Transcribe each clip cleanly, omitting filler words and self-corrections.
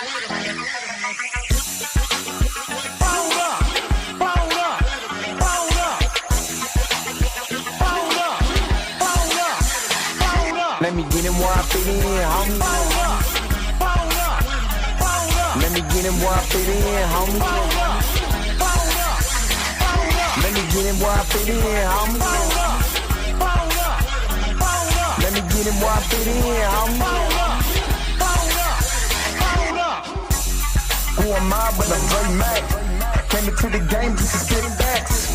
Let me get him where I fit in, homie. Let me get him where I fit in, homie. Let me get him where I fit in, homie. Let me get him where I fit in, homie. Who am I but I'm Dre Mac? Came into the game just to spit facts.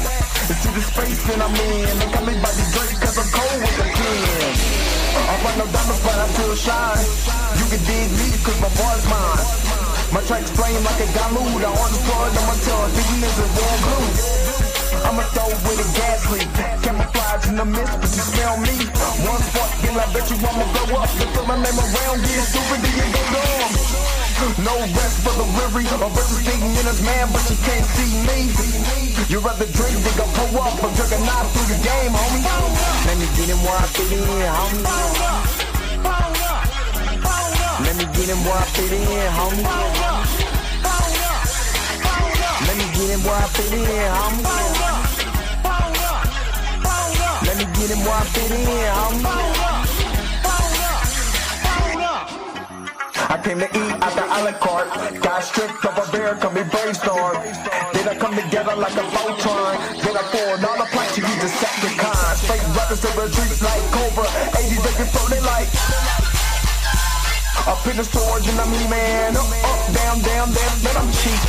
Into the space that I'm in. They call me by the Drake cause I'm cold with the pen. I run no diamonds but I feel shine. You can dig me cause my boy's mine. My tracks flame like a dilute. I on the floor on my tongue, thinking this is warm glue. I'ma throw with a gas leak. Camouflage in the mist, but you smell me. One spark, then I bet you I'ma blow up. They put my name around, get stupid, then you go dumb. No rest for the weary. A bunch of sitting in his man, but you can't see me. You rather drink, they gon' pull up. I'm drinking knife through the game, homie. Let me get him where I fit in, homie. Let me get him where I fit in, homie. Let me get him where I fit in, homie. Let me get him where I fit in, homie. I came to eat at the a la carte. Got stripped of a bear, come be brainstorm. Then I come together like a Voltron. Then I poured all the planks, you use the Decepticons. Fake rappers to retreat like Cobra. 80s they can throw they like. Up in the storage and I'm man. Up, down, down, then I'm cheap.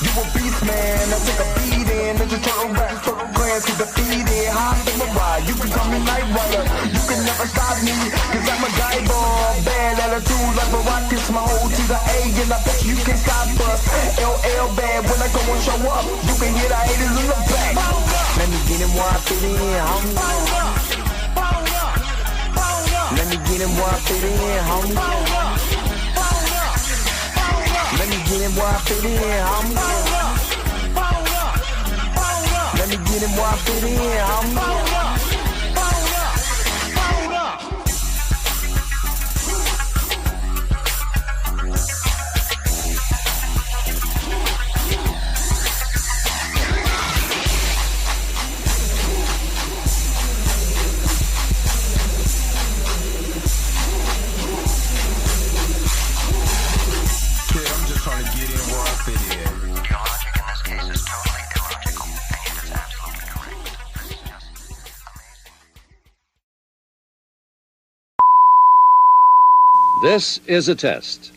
You a beast, man. I take a beating. Ninja Turtle rap, turtle glands, get defeated. High in my ride, you can call me Night Rider. You can never stop me, cause I'm a guy ball. Bad attitude like a rocket, my whole to the A, and I bet you can stop us. LL bad, when I go and show up, you can hear the haters in the back. Let me get him where I fit in, homie. Let me get him where I fit in, homie. Let me get him where I fit in, homie. Let me get him where I fit in, homie. This is a test.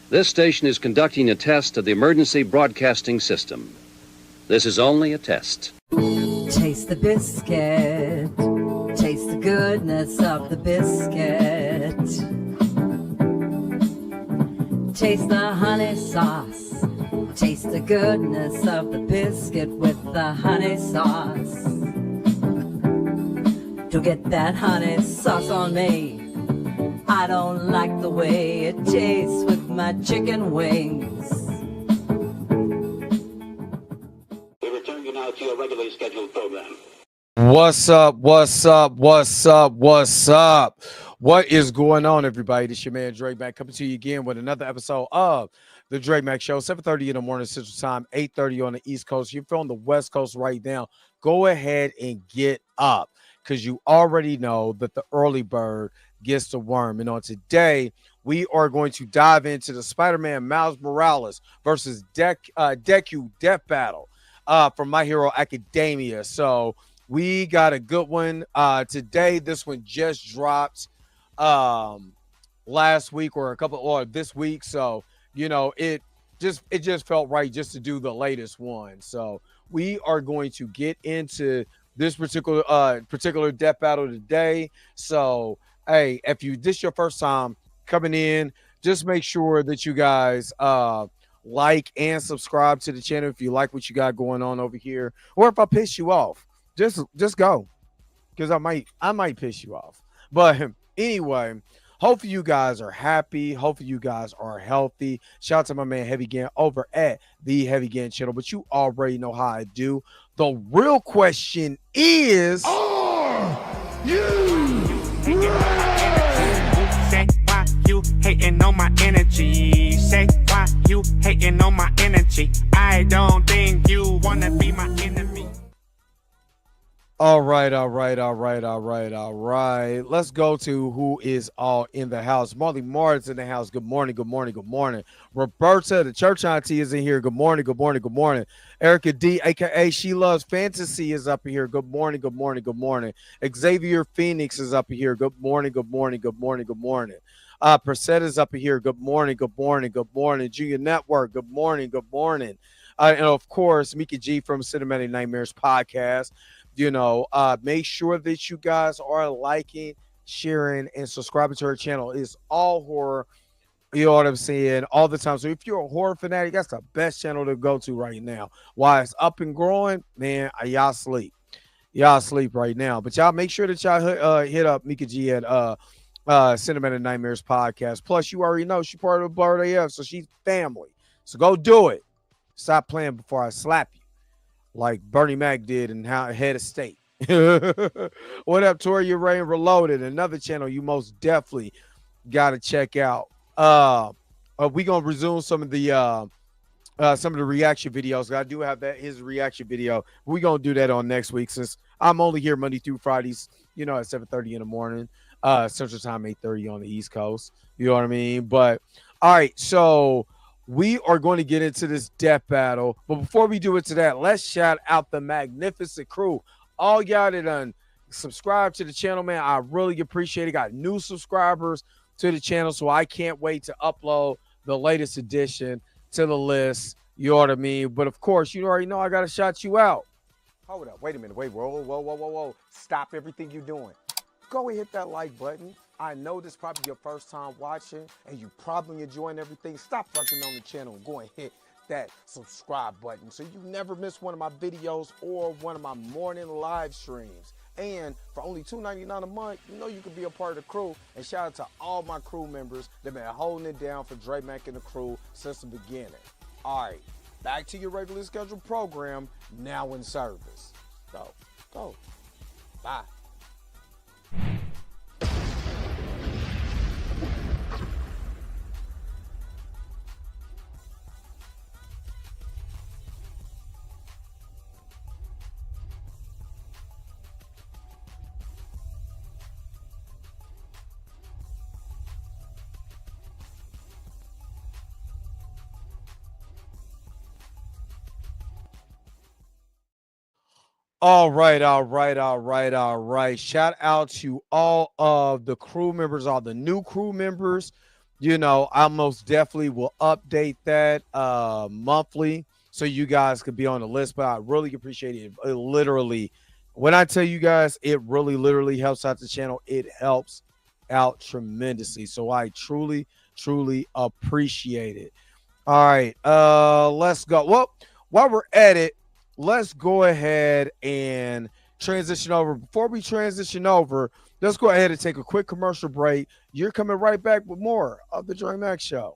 This station is conducting a test of the emergency broadcasting system. This is only a test. Taste the biscuit. Taste the goodness of the biscuit. Taste the honey sauce. Taste the goodness of the biscuit with the honey sauce. To get that honey sauce on me, I don't like the way it tastes with my chicken wings. We return you now to your regularly scheduled program. What's up? What's up? What's up? What's up? What is going on, everybody? This is your man Drake Mac coming to you again with another episode of the Drake Mac Show. 7:30 in the morning Central Time, 8:30 on the East Coast. You're on the West Coast right now. Go ahead and get up because you already know that the early bird gets the worm. And on today, we are going to dive into the Spider-Man Miles Morales versus Deku Death Battle from My Hero Academia. So we got a good one today. This one just dropped last week or this week. So, you know, it just felt right just to do the latest one. So we are going to get into this particular death battle today. So hey, if this is your first time coming in, just make sure that you guys like and subscribe to the channel if you like what you got going on over here. Or if I piss you off, just go, because I might piss you off. But anyway, hopefully you guys are happy. Hopefully you guys are healthy. Shout out to my man Heavy Gan over at the Heavy Gan channel. But you already know how I do. The real question is, are you Say why you hating on my energy? Say why bragging on my energy. I don't think you wanna be my enemy. All right. Let's go to who is all in the house. Marley Martin's in the house. Good morning. Roberta, the church auntie, is in here. Good morning. Erica D, aka She Loves Fantasy, is up here. Good morning. Xavier Phoenix is up here. Good morning. Percett is up here. Good morning. Junior Network. Good morning. And of course, Mika G from Cinematic Nightmares podcast. Make sure that you guys are liking, sharing, and subscribing to our channel. It's all horror. You know what I'm saying? All the time. So if you're a horror fanatic, that's the best channel to go to right now. Why it's up and growing, man, y'all sleep. Y'all sleep right now. But y'all make sure that y'all hit up Mika G at Cinematic Nightmares podcast. Plus, you already know she's part of the Blurred AF, so she's family. So go do it. Stop playing before I slap you, like Bernie Mac did in Head of State. What up, Toria Rain Reloaded? Another channel you most definitely got to check out. We gonna resume some of the reaction videos. I do have his reaction video. We're gonna do that on next week since I'm only here Monday through Fridays, at 7:30 in the morning, Central Time, 8:30 on the East Coast. You know what I mean? But all right, so we are going to get into this death battle. But before we do it to that, let's shout out the magnificent crew. All y'all that done subscribe to the channel, man. I really appreciate it. Got new subscribers to the channel, so I can't wait to upload the latest edition to the list. You know what I mean? But of course, you already know I got to shout you out. Hold up. Wait a minute. Whoa. Stop everything you're doing. Go and hit that like button. I know this is probably your first time watching and you probably enjoying everything. Stop fucking on the channel and go and hit that subscribe button so you never miss one of my videos or one of my morning live streams. And for only $2.99 a month, you can be a part of the crew. And shout out to all my crew members that been holding it down for Dre Mac and the crew since the beginning. All right, back to your regularly scheduled program, now in service. Go. Bye. All right. Shout out to all of the crew members, all the new crew members. I most definitely will update that monthly so you guys could be on the list. But I really appreciate it. It literally, when I tell you guys, it really literally helps out the channel. It helps out tremendously. So I truly appreciate it. All right. Let's go. Well, while we're at it, let's go ahead and transition over. Before we transition over, let's go ahead and take a quick commercial break. You're coming right back with more of the Dre Mac Show.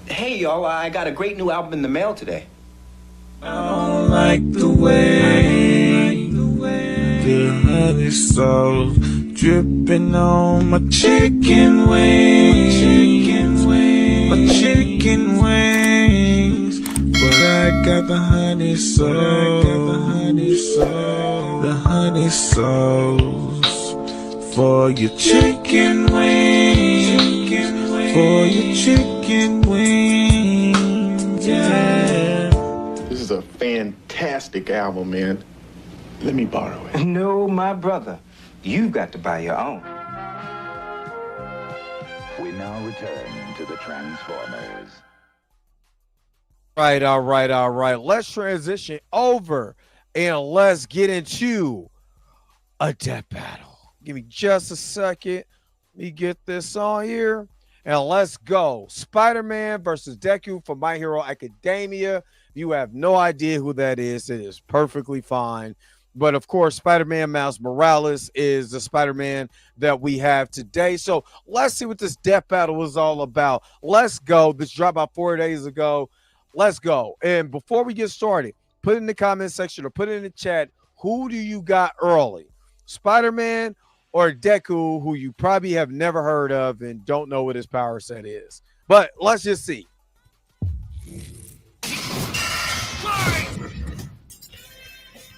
Hey, y'all, I got a great new album in the mail today. I don't like the way the honey sauce dripping on my chicken wings, my chicken wings. But I got the honey sauce, the honey sauce for your chicken wings, for your chicken wings. Yeah. This is a fantastic album, man. Let me borrow it. No, my brother. You've got to buy your own. We now return to the Transformers. All right. Let's transition over and let's get into a death battle. Give me just a second. Let me get this on here. And let's go. Spider-Man versus Deku from My Hero Academia. You have no idea who that is. It is perfectly fine. But of course, Spider-Man Miles Morales is the Spider-Man that we have today. So let's see what this death battle is all about. Let's go. This dropped about 4 days ago. Let's go. And before we get started, put in the comment section or put it in the chat, who do you got early? Spider-Man or Deku, who you probably have never heard of and don't know what his power set is. But let's just see.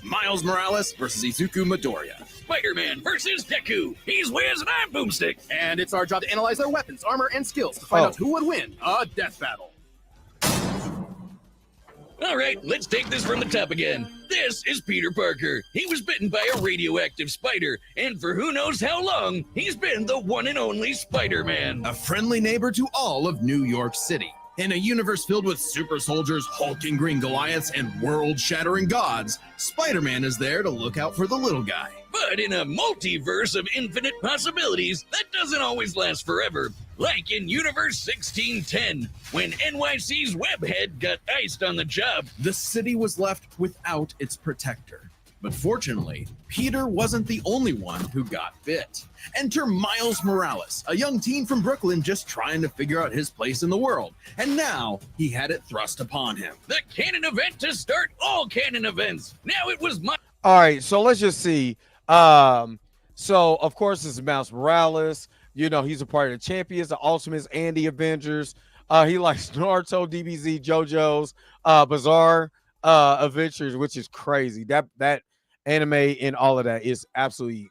Miles Morales versus Izuku Midoriya. Spider-Man versus Deku. He's Wiz and I'm Boomstick. And it's our job to analyze their weapons, armor, and skills to find out who would win a death battle. All right, let's take this from the top again. This is Peter Parker. He was bitten by a radioactive spider, and for who knows how long, he's been the one and only Spider-Man. A friendly neighbor to all of New York City. In a universe filled with super soldiers, hulking green Goliaths, and world-shattering gods, Spider-Man is there to look out for the little guy. But in a multiverse of infinite possibilities, that doesn't always last forever. Like in Universe 1610, when NYC's Webhead got iced on the job. The city was left without its protector. But fortunately, Peter wasn't the only one who got bit. Enter Miles Morales, a young teen from Brooklyn just trying to figure out his place in the world. And now he had it thrust upon him. The canon event to start all canon events. Now it was my... All right, so let's just see. So, of course, it's Miles Morales. You know, he's a part of the Champions, the Ultimates, and the Avengers. He likes Naruto, DBZ, JoJo's, Bizarre Adventures, which is crazy. That anime and all of that is absolutely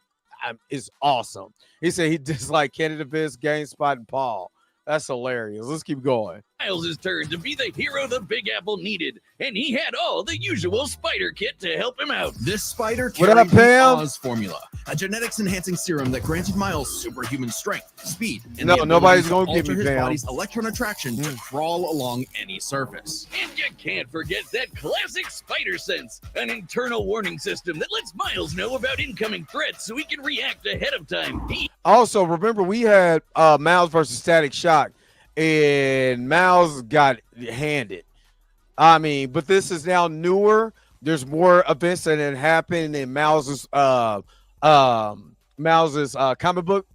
is awesome. He said he disliked Canada Biz, GameSpot, and Paul. That's hilarious. Let's keep going. Miles' turn to be the hero the Big Apple needed, and he had all the usual spider kit to help him out. This spider What up, carried the Pam? Oz formula, a genetics-enhancing serum that granted Miles superhuman strength, speed, and No, the nobody's ability gonna to give me alter his Pam. body's electron attraction to crawl along any surface. And you can't forget that classic spider sense, an internal warning system that lets Miles know about incoming threats so he can react ahead of time. Also, remember we had Miles versus Static Shock, and Miles got handed. I mean, but this is now newer. There's more events that had happened in Miles's comic book,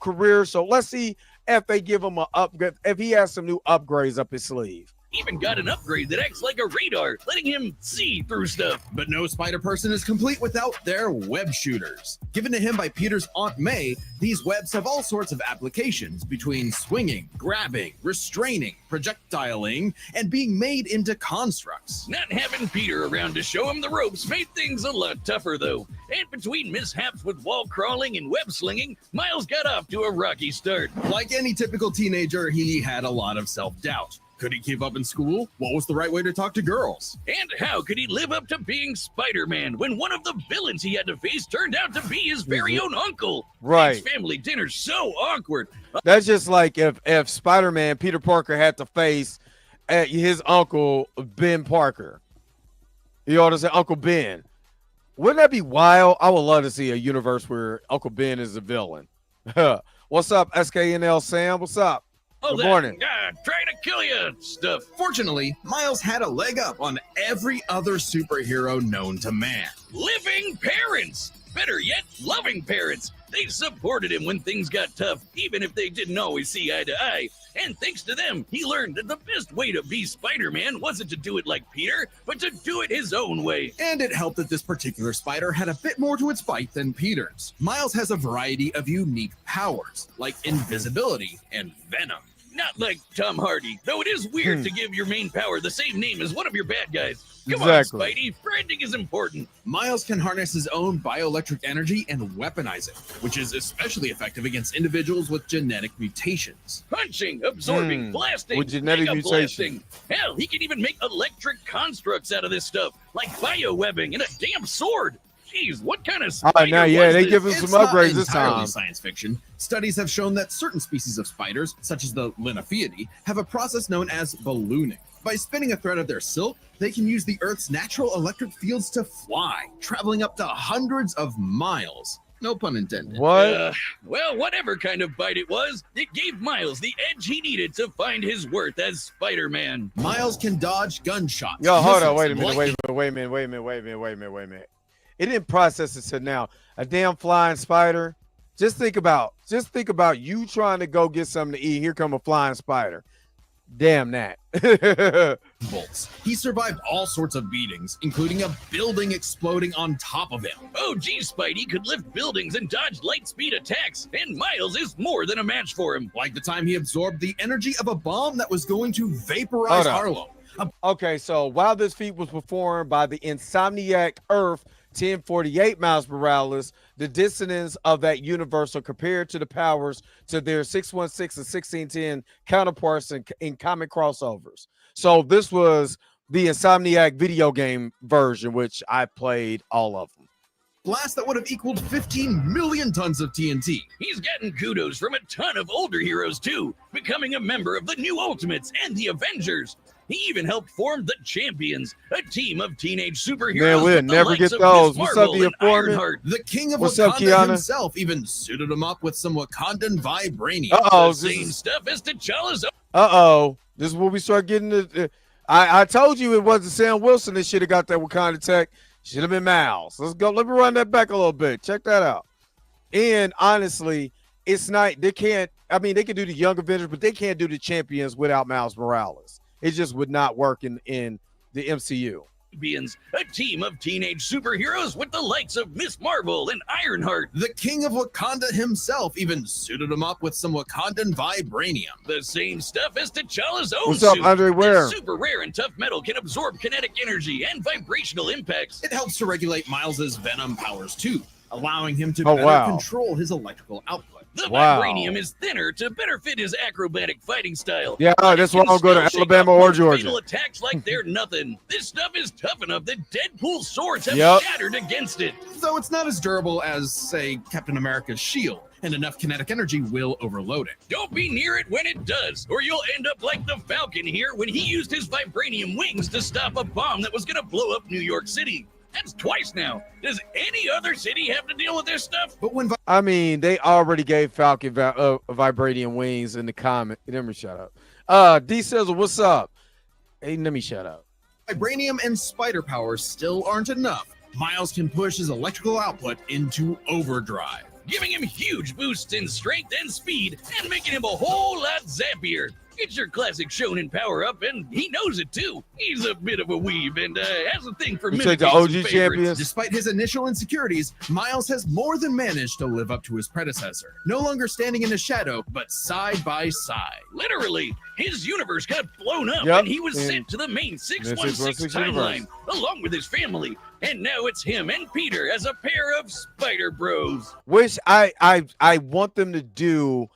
career. So let's see if they give him an upgrade, if he has some new upgrades up his sleeve. Even got an upgrade that acts like a radar, letting him see through stuff. But no spider person is complete without their web shooters. Given to him by Peter's Aunt May, these webs have all sorts of applications between swinging, grabbing, restraining, projectiling, and being made into constructs. Not having Peter around to show him the ropes made things a lot tougher, though. And between mishaps with wall crawling and web slinging, Miles got off to a rocky start. Like any typical teenager, he had a lot of self-doubt. Could he keep up in school? What was the right way to talk to girls? And how could he live up to being Spider-Man when one of the villains he had to face turned out to be his very own uncle? Right. His family dinner's so awkward. That's just like if Spider-Man, Peter Parker, had to face his uncle, Ben Parker. You know what I'm saying? Uncle Ben. Wouldn't that be wild? I would love to see a universe where Uncle Ben is a villain. What's up, SKNL Sam? What's up? All Good that, morning. Trying to kill you stuff. Fortunately, Miles had a leg up on every other superhero known to man. Living parents. Better yet, loving parents. They supported him when things got tough, even if they didn't always see eye to eye. And thanks to them, he learned that the best way to be Spider-Man wasn't to do it like Peter, but to do it his own way. And it helped that this particular spider had a bit more to its bite than Peter's. Miles has a variety of unique powers, like invisibility and venom. Not like Tom Hardy, though it is weird to give your main power the same name as one of your bad guys. Come Exactly. on, Spidey, branding is important. Miles can harness his own bioelectric energy and weaponize it, which is especially effective against individuals with genetic mutations. Punching, absorbing, blasting, with genetic mega mutation. blasting. Hell, he can even make electric constructs out of this stuff, like biowebbing and a damn sword. Jeez, what kind of spider now, yeah, was they this? give him It's some not upgrades this entirely time. science fiction. Studies have shown that certain species of spiders, such as the Linnaeus, have a process known as ballooning. By spinning a thread of their silk, they can use the Earth's natural electric fields to fly, traveling up to hundreds of miles. No pun intended. What? Well, whatever kind of bite it was, it gave Miles the edge he needed to find his worth as Spider-Man. Miles can dodge gunshots. Yo, hold on, missiles, wait a minute, lightning. wait a minute. It didn't process it till now. A damn flying spider. Just think about you trying to go get something to eat. Here come a flying spider. Damn that. bolts. He survived all sorts of beatings, including a building exploding on top of him. Oh, geez, Spidey could lift buildings and dodge light speed attacks, and Miles is more than a match for him. Like the time he absorbed the energy of a bomb that was going to vaporize Harlem. Okay, so while this feat was performed by the Insomniac Earth 1048 Miles Morales, the dissonance of that universal compared to the powers to their 616 and 1610 counterparts in comic crossovers. So this was the Insomniac video game version, which I played all of them. Blast that would have equaled 15 million tons of TNT. He's gotten kudos from a ton of older heroes too, becoming a member of the New Ultimates and the Avengers. He even helped form the Champions, a team of teenage superheroes. Man, we'll never get those. What's up, the informant? The king of What's up, Wakanda Kiana? himself even suited him up with some Wakandan vibranium. Uh-oh. The same stuff as T'Challa's. Uh-oh. This is where we start getting the... I told you it wasn't Sam Wilson that should have got that Wakanda tech. Should have been Miles. Let's go. Let me run that back a little bit. Check that out. And honestly, it's not... They can't... I mean, they can do the Young Avengers, but they can't do the Champions without Miles Morales. It just would not work in the MCU. A team of teenage superheroes with the likes of Miss Marvel and Ironheart. The king of Wakanda himself even suited him up with some Wakandan vibranium. The same stuff as T'Challa's own What's up, suit. Andre Ware? This super rare and tough metal can absorb kinetic energy and vibrational impacts. It helps to regulate Miles's venom powers too, allowing him to better control his electrical output. The vibranium is thinner to better fit his acrobatic fighting style. Yeah, that's why I'll go to Alabama or Georgia. Fatal attacks like they're nothing. This stuff is tough enough that Deadpool's swords have shattered against it. Though it's not as durable as, say, Captain America's shield, and enough kinetic energy will overload it. Don't be near it when it does, or you'll end up like the Falcon here when he used his vibranium wings to stop a bomb that was going to blow up New York City. That's twice now. Does any other city have to deal with this stuff? But when I mean, they already gave Falcon vibranium wings in the comic. Let me shut up. D Sizzle, what's up? Hey, let me shut up. Vibranium and spider powers still aren't enough. Miles can push his electrical output into overdrive, giving him huge boosts in strength and speed and making him a whole lot zappier. It's your classic shonen power-up, and he knows it, too. He's a bit of a weeb and has a thing for mimicking the OG some champions. Despite his initial insecurities, Miles has more than managed to live up to his predecessor. No longer standing in the shadow, but side by side. Literally, his universe got blown up, and he was sent to the main 616 timeline, along with his family. And now it's him and Peter as a pair of Spider Bros. Which I want them to do.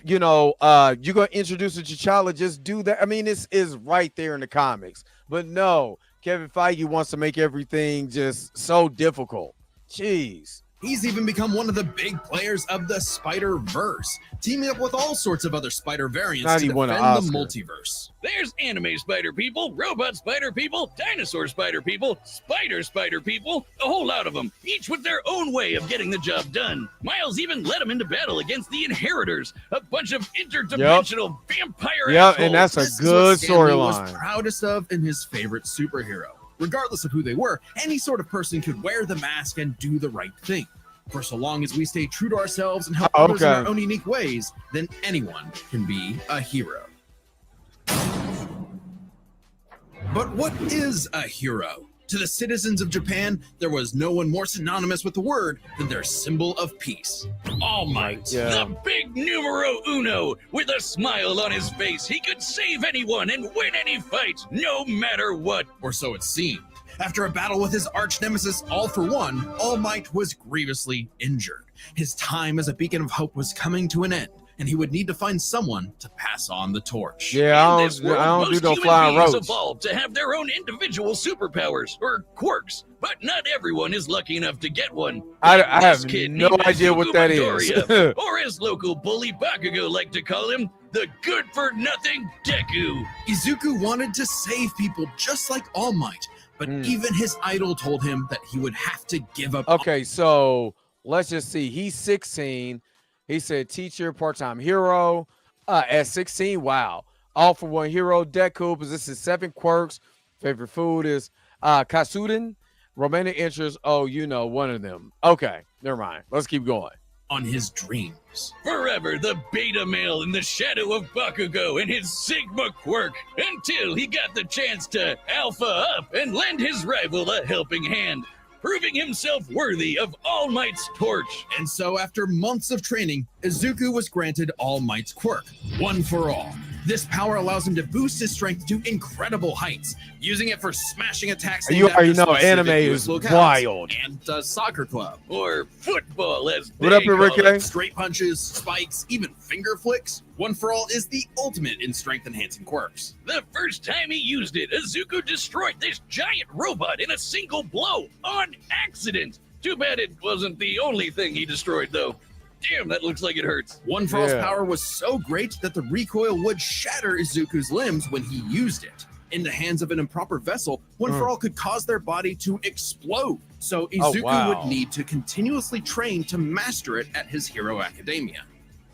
You know, you're gonna introduce a T'Challa, just do that. I mean, this is right there in the comics, but no, Kevin Feige wants to make everything just so difficult. Jeez. He's even become one of the big players of the Spider-Verse, teaming up with all sorts of other spider variants to defend the multiverse. There's anime spider people, robot spider people, dinosaur spider people, spider people, a whole lot of them, each with their own way of getting the job done. Miles even led them into battle against the Inheritors, a bunch of interdimensional vampire assholes. And that's a good storyline. Was proudest of and his favorite superhero. Regardless of who they were, any sort of person could wear the mask and do the right thing. For so long as we stay true to ourselves and help others in our own unique ways, then anyone can be a hero. But what is a hero? To the citizens of Japan, there was no one more synonymous with the word than their symbol of peace. All Might, the big numero uno. With a smile on his face, he could save anyone and win any fight, no matter what. Or so it seemed. After a battle with his arch nemesis All For One, All Might was grievously injured. His time as a beacon of hope was coming to an end, and he would need to find someone to pass on the torch. Yeah, I don't do no flying roach. Evolved to have their own individual superpowers or quirks, but not everyone is lucky enough to get one. I have no idea what that is. Or as local bully Bakugo like to call him, the good-for-nothing Deku. Izuku wanted to save people just like All Might, but even his idol told him that he would have to give up. Okay, so let's just see. He's 16. He said teacher, part-time hero. At 16, wow. All For One hero, Deku possesses 7 quirks. Favorite food is Katsudon. Romantic interest, oh, you know, one of them. Okay, never mind. Let's keep going. on his dreams. Forever the beta male in the shadow of Bakugo and his Sigma quirk, until he got the chance to alpha up and lend his rival a helping hand, proving himself worthy of All Might's torch. And so after months of training, Izuku was granted All Might's quirk, One for All. This power allows him to boost his strength to incredible heights, using it for smashing attacks. You already know anime is wild. And soccer club. Or football, as what up, they call Ricky? it. Straight punches, spikes, even finger flicks. One for All is the ultimate in strength-enhancing quirks. The first time he used it, Izuku destroyed this giant robot in a single blow, on accident. Too bad it wasn't the only thing he destroyed, though. Damn, that looks like it hurts. One for All's power was so great that the recoil would shatter Izuku's limbs when he used it. In the hands of an improper vessel, One for All could cause their body to explode. So Izuku would need to continuously train to master it at his Hero Academia.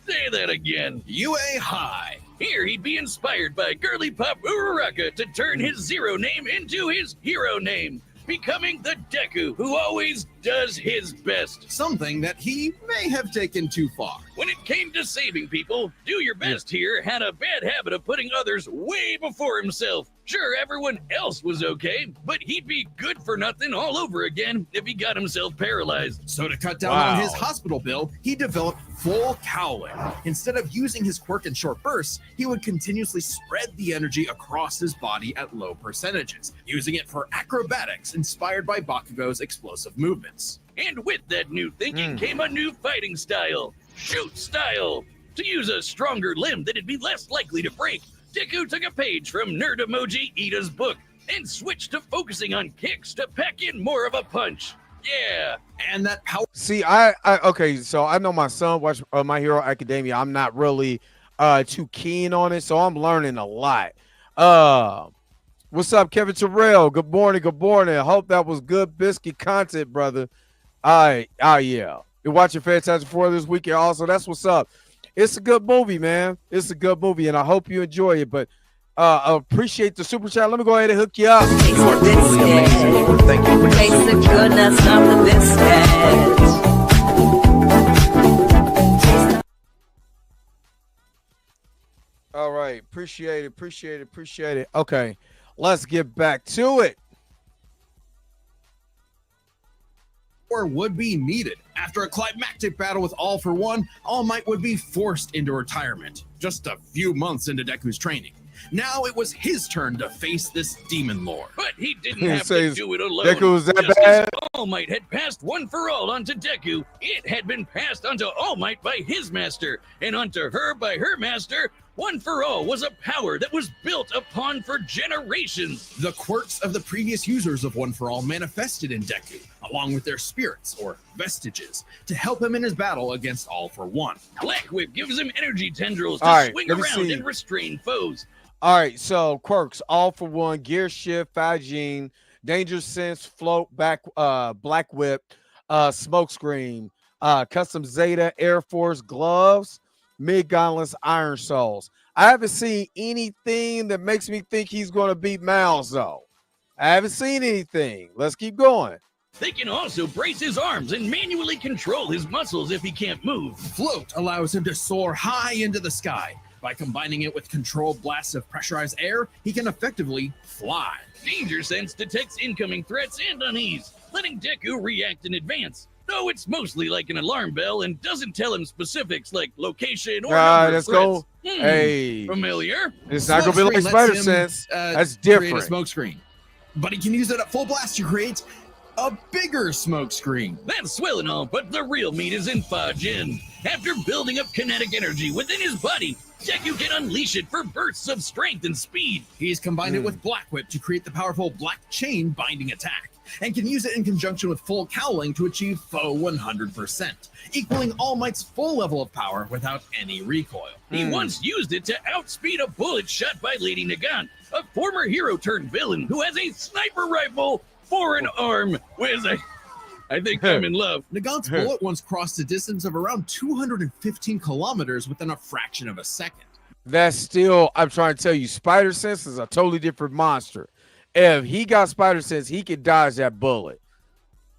Say that again. UA High. Here he'd be inspired by girly pop Uraraka to turn his zero name into his hero name, becoming the Deku who always does his best. Something that he may have taken too far. When it came to saving people, Do Your Best here had a bad habit of putting others way before himself. Sure, everyone else was okay, but he'd be good for nothing all over again if he got himself paralyzed. So to cut down on his hospital bill, he developed full cowling. Instead of using his quirk in short bursts, he would continuously spread the energy across his body at low percentages, using it for acrobatics inspired by Bakugo's explosive movements. And with that new thinking came a new fighting style, shoot style. To use a stronger limb that'd be less likely to break, Deku took a page from Nerd Emoji Ida's book and switched to focusing on kicks to pack in more of a punch. Yeah, and that power. See, okay, so I know my son watched My Hero Academia. I'm not really too keen on it, so I'm learning a lot. What's up, Kevin Terrell? Good morning, good morning. I hope that was good biscuit content, brother. Yeah. You're watching Fantastic Four this weekend also. That's what's up. It's a good movie, man. It's a good movie, and I hope you enjoy it. But I appreciate the super chat. Let me go ahead and hook you up. Taste the biscuit. Thank you. Taste the goodness of the biscuit. All right. Appreciate it. Okay. Let's get back to it. Or would be needed. After a climactic battle with All for One, All Might would be forced into retirement, just a few months into Deku's training. Now it was his turn to face this demon lord. But he didn't have to do it alone. Deku was that Just bad? as All Might had passed One for All onto Deku, it had been passed onto All Might by his master, and onto her by her master. One for All was a power that was built upon for generations. The quirks of the previous users of One for All manifested in Deku, along with their spirits, or vestiges, to help him in his battle against All for One. Black Whip gives him energy tendrils to swing around and restrain foes. All right, so quirks, All for One, Gear Shift, Fajin, Danger Sense, Float, Black Whip, Smoke Screen, Custom Zeta, Air Force, Gloves, Mid-Gauntlets, Iron Souls. I haven't seen anything that makes me think he's going to beat Miles, though. I haven't seen anything. Let's keep going. They can also brace his arms and manually control his muscles if he can't move. Float allows him to soar high into the sky. By combining it with controlled blasts of pressurized air, he can effectively fly. Danger Sense detects incoming threats and unease, letting Deku react in advance. Though it's mostly like an alarm bell and doesn't tell him specifics like location or number let's of threats. go. Hey. Familiar? It's not going to be like Spider Sense. That's different. Create a smoke screen. But he can use it at full blast to create a bigger smoke screen. That's swell and all, but the real meat is in Fajin. After building up kinetic energy within his body, Deku can unleash it for bursts of strength and speed. He's combined it with Black Whip to create the powerful Black Chain binding attack, and can use it in conjunction with full cowling to achieve foe 100%, equaling All Might's full level of power without any recoil. He once used it to outspeed a bullet shot by Lady Nagant, a former hero turned villain who has a sniper rifle for an arm. I think I'm in love. Nagant's bullet once crossed a distance of around 215 kilometers within a fraction of a second. That's still, I'm trying to tell you, Spider Sense is a totally different monster. If he got Spider Sense, he can dodge that bullet.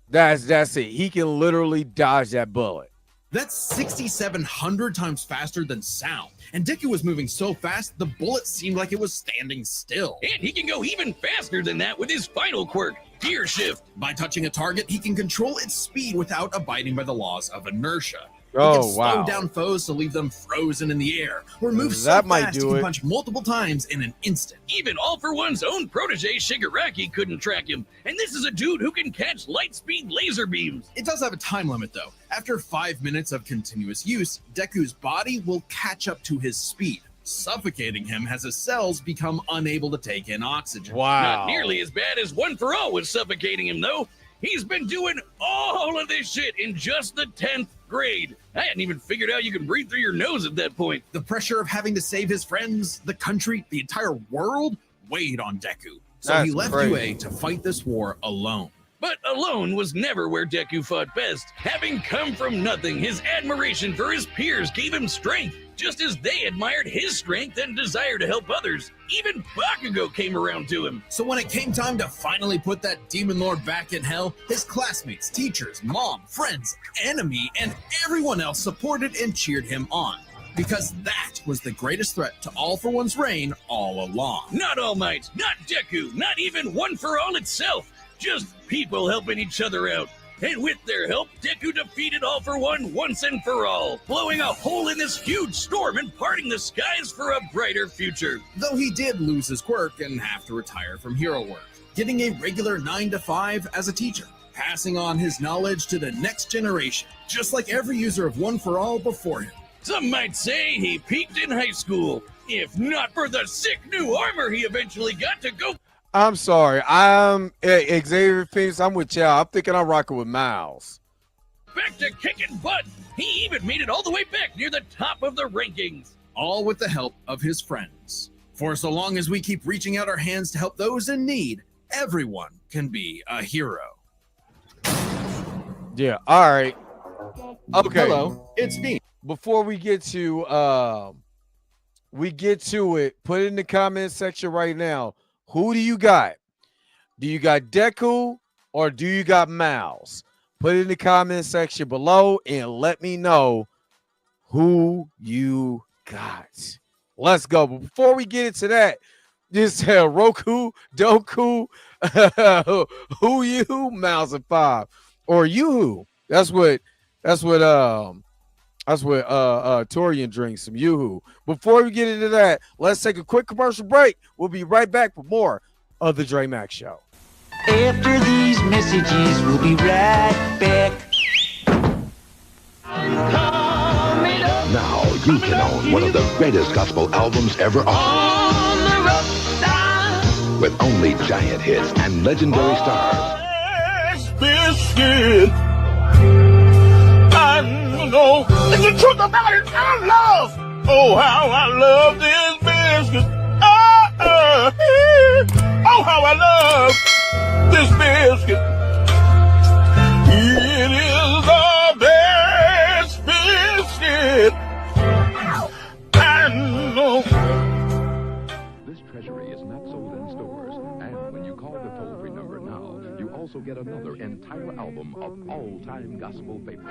That's it. He can literally dodge that bullet. That's 6,700 times faster than sound. And Deku was moving so fast, the bullet seemed like it was standing still. And he can go even faster than that with his final quirk, Gear Shift. By touching a target, he can control its speed without abiding by the laws of inertia. Oh, he can slow wow. down foes to leave them frozen in the air, or move so That might fast do he can it. punch multiple times in an instant. Even All For One's own protege Shigaraki couldn't track him. And this is a dude who can catch light-speed laser beams. It does have a time limit though. After 5 minutes of continuous use, Deku's body will catch up to his speed, suffocating him as his cells become unable to take in oxygen. Wow. Not nearly as bad as One For All was suffocating him, though. He's been doing all of this shit in just the 10th grade. I hadn't even figured out you can breathe through your nose at that point. The pressure of having to save his friends, the country, the entire world weighed on Deku. So he That's left crazy. UA to fight this war alone. But alone was never where Deku fought best. Having come from nothing, his admiration for his peers gave him strength, just as they admired his strength and desire to help others. Even Bakugo came around to him. So when it came time to finally put that demon lord back in hell, his classmates, teachers, mom, friends, enemy, and everyone else supported and cheered him on. Because that was the greatest threat to All For One's reign all along. Not All Might, not Deku, not even One For All itself. Just people helping each other out. And with their help, Deku defeated All For One once and for all, blowing a hole in this huge storm and parting the skies for a brighter future. Though he did lose his quirk and have to retire from hero work, getting a regular 9 to 5 as a teacher, passing on his knowledge to the next generation, just like every user of One For All before him. Some might say he peaked in high school, if not for the sick new armor he eventually got to go. I'm sorry. I'm Xavier Phoenix. I'm with y'all. I'm thinking I'm rocking with Miles. Back to kicking butt. He even made it all the way back near the top of the rankings. All with the help of his friends. For so long as we keep reaching out our hands to help those in need, everyone can be a hero. Yeah. All right. Okay. Hello, it's Dean. Before we get to it, put it in the comment section right now. Who do you got? Do you got Deku or do you got Miles? Put it in the comment section below and let me know who you got. Let's go. But before we get into that, just Roku, Doku, who you, Miles and 5, or you who? That's what Torian drinks, some Yoo-hoo. Before we get into that, let's take a quick commercial break. We'll be right back with more of the Dre Max Show. After these messages, we'll be right back. Now you can own one of the greatest gospel albums ever on the rough side. With only giant hits and legendary stars. Biscuit. I know it's the truth about it. I love. Oh, how I love this biscuit. Oh, how I love this biscuit. It is the best biscuit. I know. This treasury is not sold in stores. And when you call the toll-free number now, you also get another entire album of all-time gospel favorites.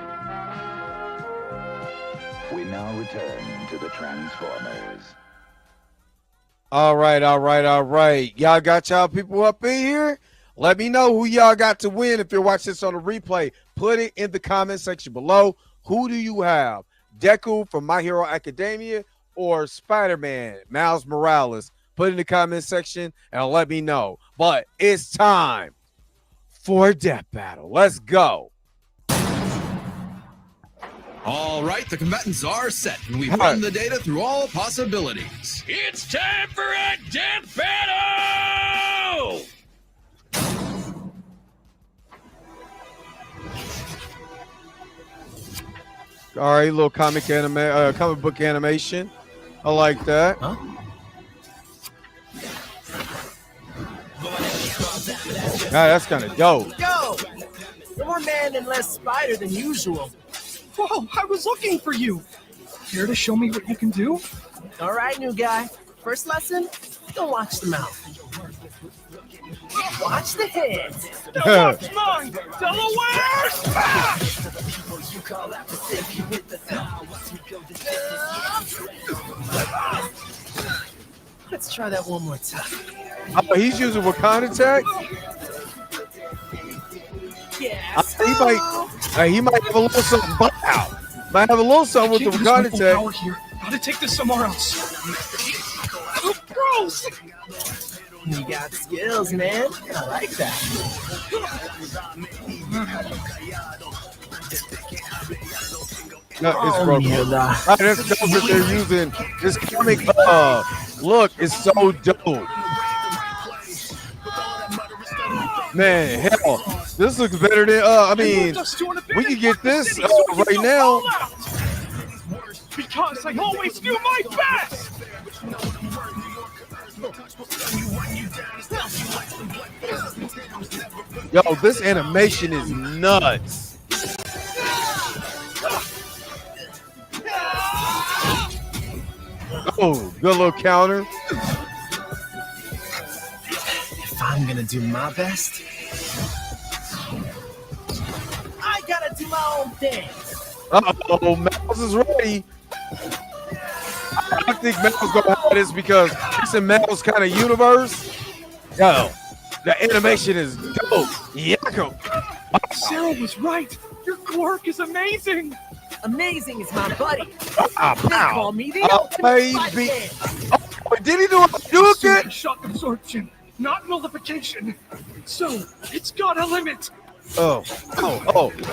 We now return to the Transformers. All right. Y'all got y'all people up in here? Let me know who y'all got to win. If you're watching this on a replay, put it in the comment section below. Who do you have? Deku from My Hero Academia or Spider-Man, Miles Morales? Put it in the comment section and let me know. But it's time for Death Battle. Let's go. All right, the combatants are set, and we've run the data through all possibilities. It's time for a death battle! All right, little comic book animation. I like that. Huh? That's kind of dope. Yo, you're more man and less spider than usual. Whoa, I was looking for you. Care to show me what you can do? All right, new guy. First lesson, don't watch the mouth. Watch the head. Now watch mine, Delaware! Let's try that one more time. Oh, he's using Wakanda tech? Yes. He might have a little something. Wow. Might have a little something with the Wakanda tech. Power here. Gotta take this somewhere else. Oh, gross! You got skills, man. I like that. No, it's broken. That's dope that they're using this comic. Look, it's so dope. Man, hell, this looks better than. I mean, we can get this right now. Because I always do my best. Yo, this animation is nuts. Oh, good little counter. If I'm gonna do my best, I gotta do my own thing. Uh-oh, Mouse is ready. I think Mouse gonna have this because it's a Mouse kind of universe. Yo, the animation is dope. Yakko. Sarah was right. Your quirk is amazing. Amazing is my buddy. Wow. They call me the ultimate fight baby. man. Oh, did he do a Hadouken? Shock absorption, not nullification. So it's got a limit. Oh.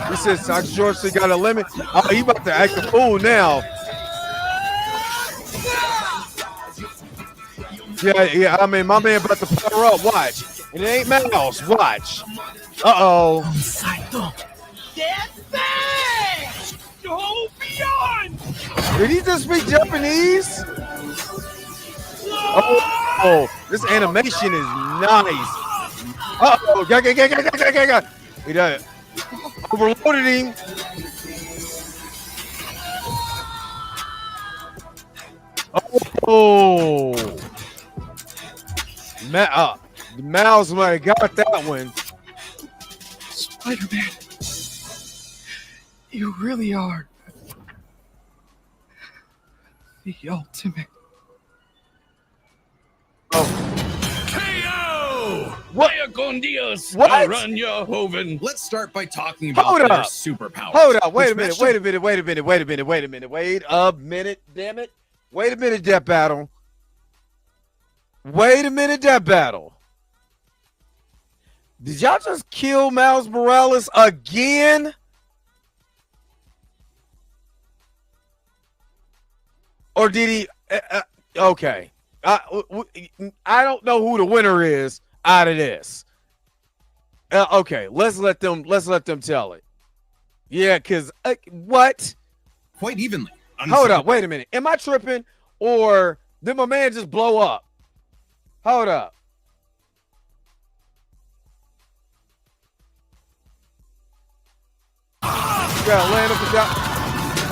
He says Sox Shorts got a limit. Oh, he about to act a fool now. Yeah. I mean, my man about to power up. Watch. And it ain't Mouse. Watch. Uh-oh. Go beyond. Did he just speak Japanese? Oh, this animation is nice. Uh-oh. He done it. Overloaded him. Oh. Mouse might have got that one. Spider-Man, you really are the ultimate. What? Con Dios, What? run your hoven. Let's start by talking about Hold their up. superpowers. Hold up. Wait a which minute. matched Wait a minute. Damn it. Wait a minute, Death Battle. Wait a minute, Death Battle. Did y'all just kill Miles Morales again? Or did he? Okay. I don't know who the winner is out of this. Okay, let's let them tell it. Yeah, because what? Quite evenly. Hold up, wait a minute. Am I tripping, or did my man just blow up? Hold up. Yeah, land up and down,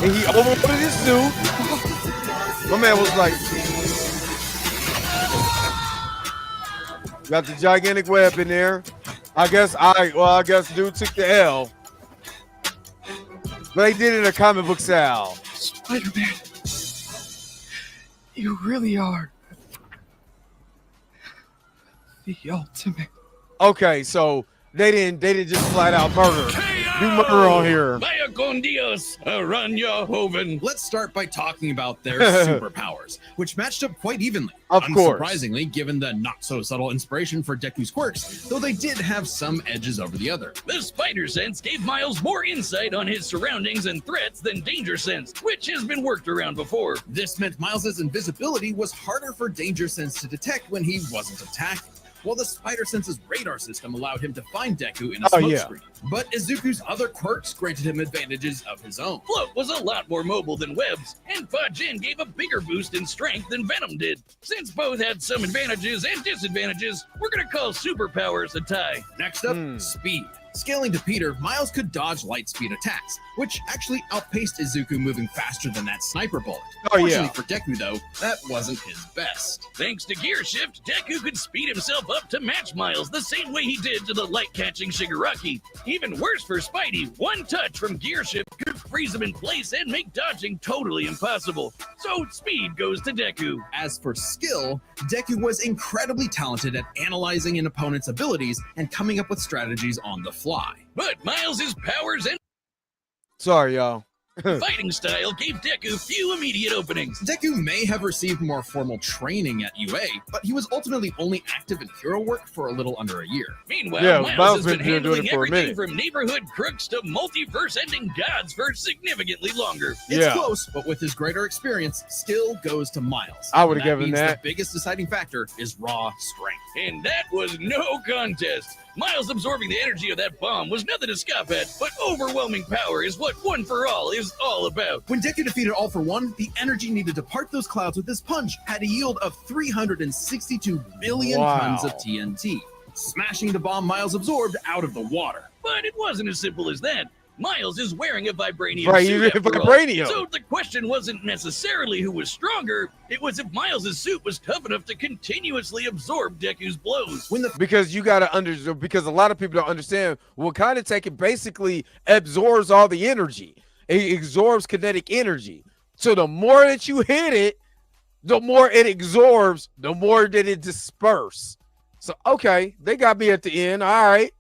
and he overloaded his suit. My man was like, got the gigantic web in there. I guess dude took the L. But they did it in a comic book style. Spider-Man, you really are the ultimate. Okay, so they didn't just flat out murder. Do murder on here. Vaya con Dios, run your hoven. Let's start by talking about their superpowers, which matched up quite evenly. Of course. Unsurprisingly, given the not-so-subtle inspiration for Deku's quirks, though they did have some edges over the other. The spider sense gave Miles more insight on his surroundings and threats than danger sense, which has been worked around before. This meant Miles's invisibility was harder for danger sense to detect when he wasn't attacking, while the spider sense's radar system allowed him to find Deku in a smoke screen. But Izuku's other quirks granted him advantages of his own. Float was a lot more mobile than Webs, and Fajin gave a bigger boost in strength than Venom did. Since both had some advantages and disadvantages, we're gonna call superpowers a tie. Next up, speed. Scaling to Peter, Miles could dodge light speed attacks, which actually outpaced Izuku moving faster than that sniper bullet. Oh, Fortunately yeah. for Deku, though, that wasn't his best. Thanks to Gear Shift, Deku could speed himself up to match Miles the same way he did to the light-catching Shigaraki. Even worse for Spidey, one touch from Gear Shift could freeze him in place and make dodging totally impossible. So speed goes to Deku. As for skill, Deku was incredibly talented at analyzing an opponent's abilities and coming up with strategies on the fly. But Miles' powers and Sorry, y'all. fighting style gave Deku few immediate openings. Deku may have received more formal training at UA, but he was ultimately only active in hero work for a little under a year. Meanwhile, Yeah, Miles Miles has been been doing handling it for a everything minute. from neighborhood crooks to multiverse-ending gods for significantly longer. It's Yeah. close, but with his greater experience, skill goes to Miles. I would've That given means that. The biggest deciding factor is raw strength. And that was no contest. Miles absorbing the energy of that bomb was nothing to scoff at, but overwhelming power is what One for All is all about. When Deku defeated All for One, the energy needed to part those clouds with his punch had a yield of 362 million Wow. tons of TNT, smashing the bomb Miles absorbed out of the water. But it wasn't as simple as that. Miles is wearing a vibranium Right, suit he's a after all. vibranium. So the question wasn't necessarily who was stronger, it was if Miles' suit was tough enough to continuously absorb Deku's blows. Because you gotta understand, because a lot of people don't understand. Wakanda Tech, it basically absorbs all the energy. It absorbs kinetic energy. So the more that you hit it, the more it absorbs, the more that it disperses. So okay, they got me at the end. All right.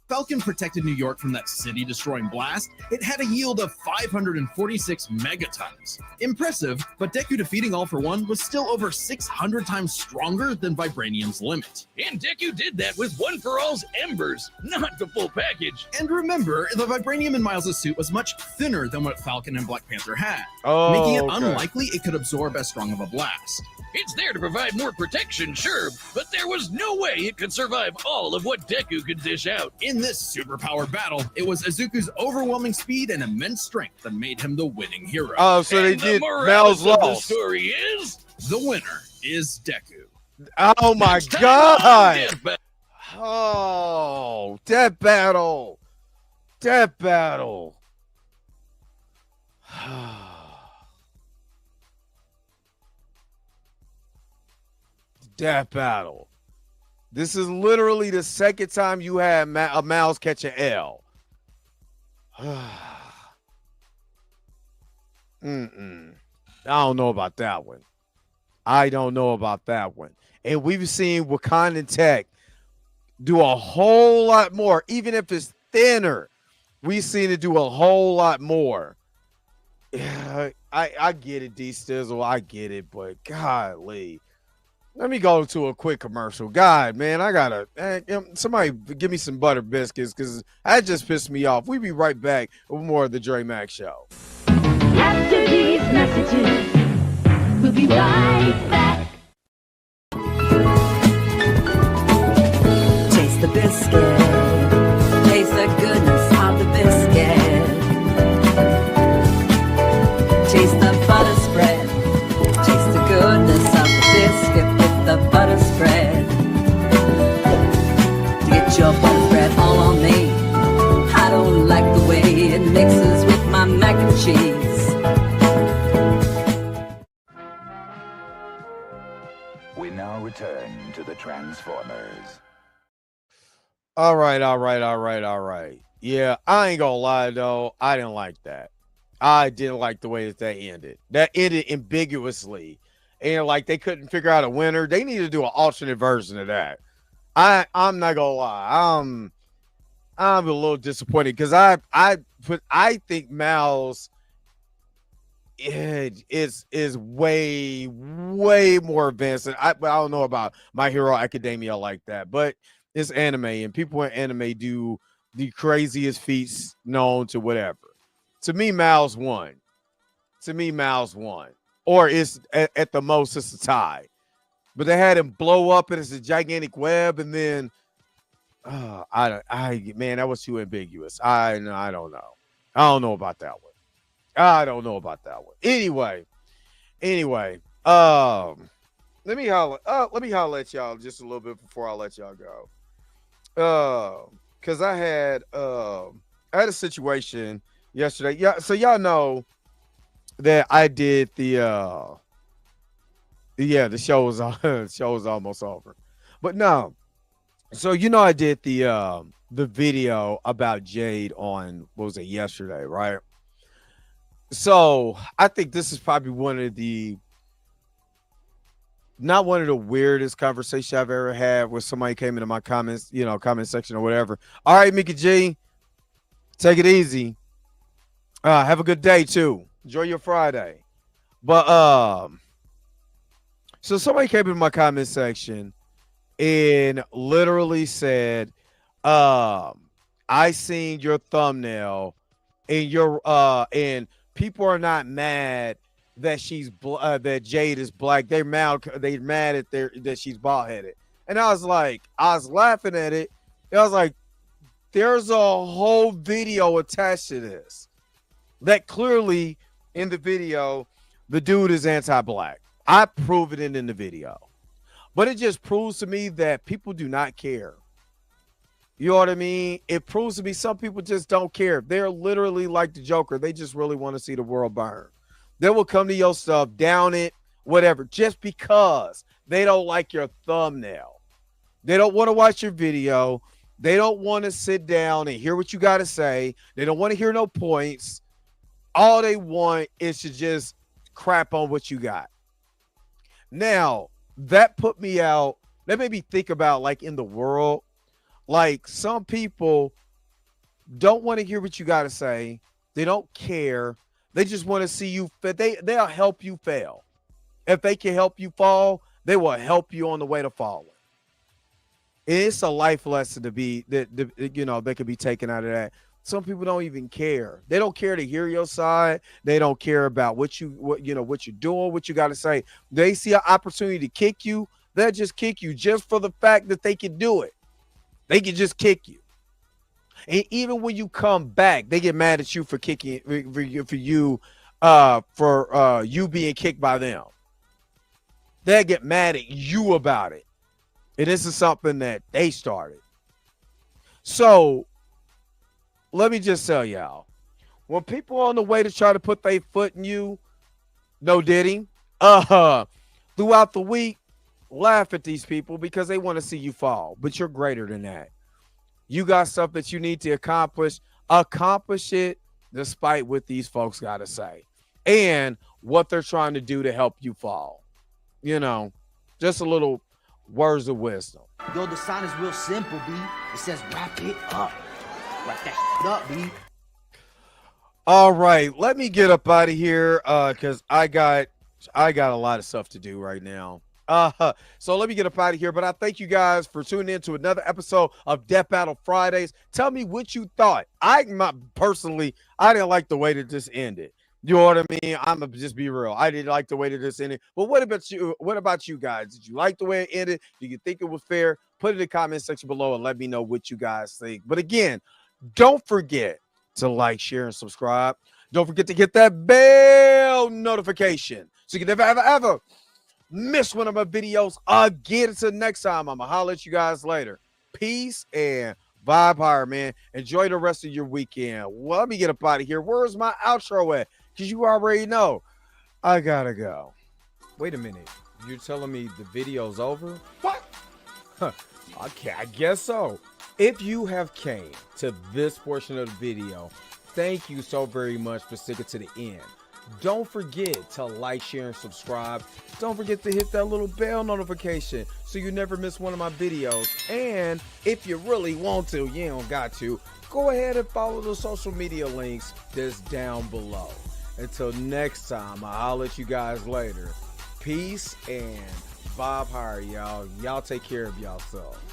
Falcon protected New York from that city-destroying blast. It had a yield of 546 megatons. Impressive, but Deku defeating All for One was still over 600 times stronger than Vibranium's limit. And Deku did that with One for All's embers, not the full package. And remember, the Vibranium in Miles' suit was much thinner than what Falcon and Black Panther had, Oh, making it okay. unlikely it could absorb as strong of a blast. It's there to provide more protection, sure, but there was no way it could survive all of what Deku could dish out. In this superpowered battle, it was Izuku's overwhelming speed and immense strength that made him the winning hero. Oh, so they And the did. morales Miles of the lost. story is The winner is Deku. Oh my Next time on God. Death Battle. Oh, that battle. That battle. That battle. This is literally the second time you had a Miles catch an L. I don't know about that one. I don't know about that one. And we've seen Wakandan Tech do a whole lot more, even if it's thinner. We've seen it do a whole lot more. Yeah, I get it, D Stizzle. I get it, but golly. Let me go to a quick commercial. God, man, I gotta somebody give me some butter biscuits because that just pissed me off. We'll be right back with more of the Dre Mac Show. After these messages, we'll be right back. Taste the biscuit. Taste the goodness of the biscuit. Taste the butter spread. Taste the goodness of the biscuit with the butter spread. Get your butter spread all on me. I don't like the way it mixes with my mac and cheese. We now return to the Transformers. All right. Yeah, I ain't gonna lie though. I didn't like that. I didn't like the way that ended. That ended ambiguously. And like they couldn't figure out a winner. They need to do an alternate version of that. I'm not gonna lie. I'm a little disappointed because I think Miles is way more advanced. I don't know about My Hero Academia like that, but it's anime and people in anime do the craziest feats known to whatever. To me, Miles won. Or it's at the most it's a tie. But they had him blow up and it's a gigantic web, and then man, that was too ambiguous. I don't know. I don't know about that one. Anyway, let me holler at y'all just a little bit before I let y'all go. because I had a situation yesterday. Yeah, so y'all know that I did the show was show was almost over. But no. So I did the video about Jade on, what was it, yesterday, right? So I think this is probably not one of the weirdest conversations I've ever had where somebody came into my comments, comment section or whatever. All right, Mickey G, take it easy. Have a good day too. Enjoy your Friday. But so somebody came into my comment section and literally said, I seen your thumbnail and people are not mad that that Jade is black. They're mad at that she's bald headed. And I was laughing at it. I was like, there's a whole video attached to this that clearly in the video, the dude is anti-black. I prove it in the video. But it just proves to me that people do not care. You know what I mean? It proves to me some people just don't care. They're literally like the Joker. They just really want to see the world burn. They will come to your stuff, down it, whatever, just because they don't like your thumbnail. They don't want to watch your video. They don't want to sit down and hear what you got to say. They don't want to hear no points. All they want is to just crap on what you got. Now, that put me out. That made me think about, like, in the world, like, some people don't want to hear what you got to say. They don't care. They just want to see you. They'll help you fail. If they can help you fall, they will help you on the way to falling. It's a life lesson that could be taken out of that. Some people don't even care. They don't care to hear your side. They don't care about what you're doing, what you got to say. They see an opportunity to kick you. They'll just kick you just for the fact that they can do it. They can just kick you. And even when you come back, they get mad at you for kicking for you being kicked by them. They get mad at you about it. And this is something that they started. So let me just tell y'all, when people are on the way to try to put their foot in you, no diddy, throughout the week, laugh at these people because they want to see you fall. But you're greater than that. You got stuff that you need to accomplish. Accomplish it despite what these folks got to say and what they're trying to do to help you fall. Just a little words of wisdom. Yo, the sign is real simple, B. It says wrap it up. Wrap that up, B. All right, let me get up out of here because I got a lot of stuff to do right now. So let me get up out of here. But I thank you guys for tuning in to another episode of Death Battle Fridays. Tell me what you thought. I didn't like the way that this ended. You know what I mean? I'm gonna just be real. I didn't like the way that this ended. But what about you? What about you guys? Did you like the way it ended? Do you think it was fair? Put it in the comment section below and let me know what you guys think. But again, don't forget to like, share, and subscribe. Don't forget to hit that bell notification so you can never, ever miss one of my videos again. Until next time, I'm gonna holler at you guys later. Peace and vibe higher, man. Enjoy the rest of your weekend. Well, let me get up out of here. Where's my outro at? Because you already know I gotta go. Wait a minute. You're telling me the video's over? What? Okay, I guess so. If you have came to this portion of the video, thank you so very much for sticking to the end. Don't forget to like, share, and subscribe. Don't forget to hit that little bell notification so you never miss one of my videos. And if you really want to, you don't got to, go ahead and follow the social media links that's down below. Until next time, I'll let you guys later. Peace and vibe higher, y'all. Y'all take care of yourself.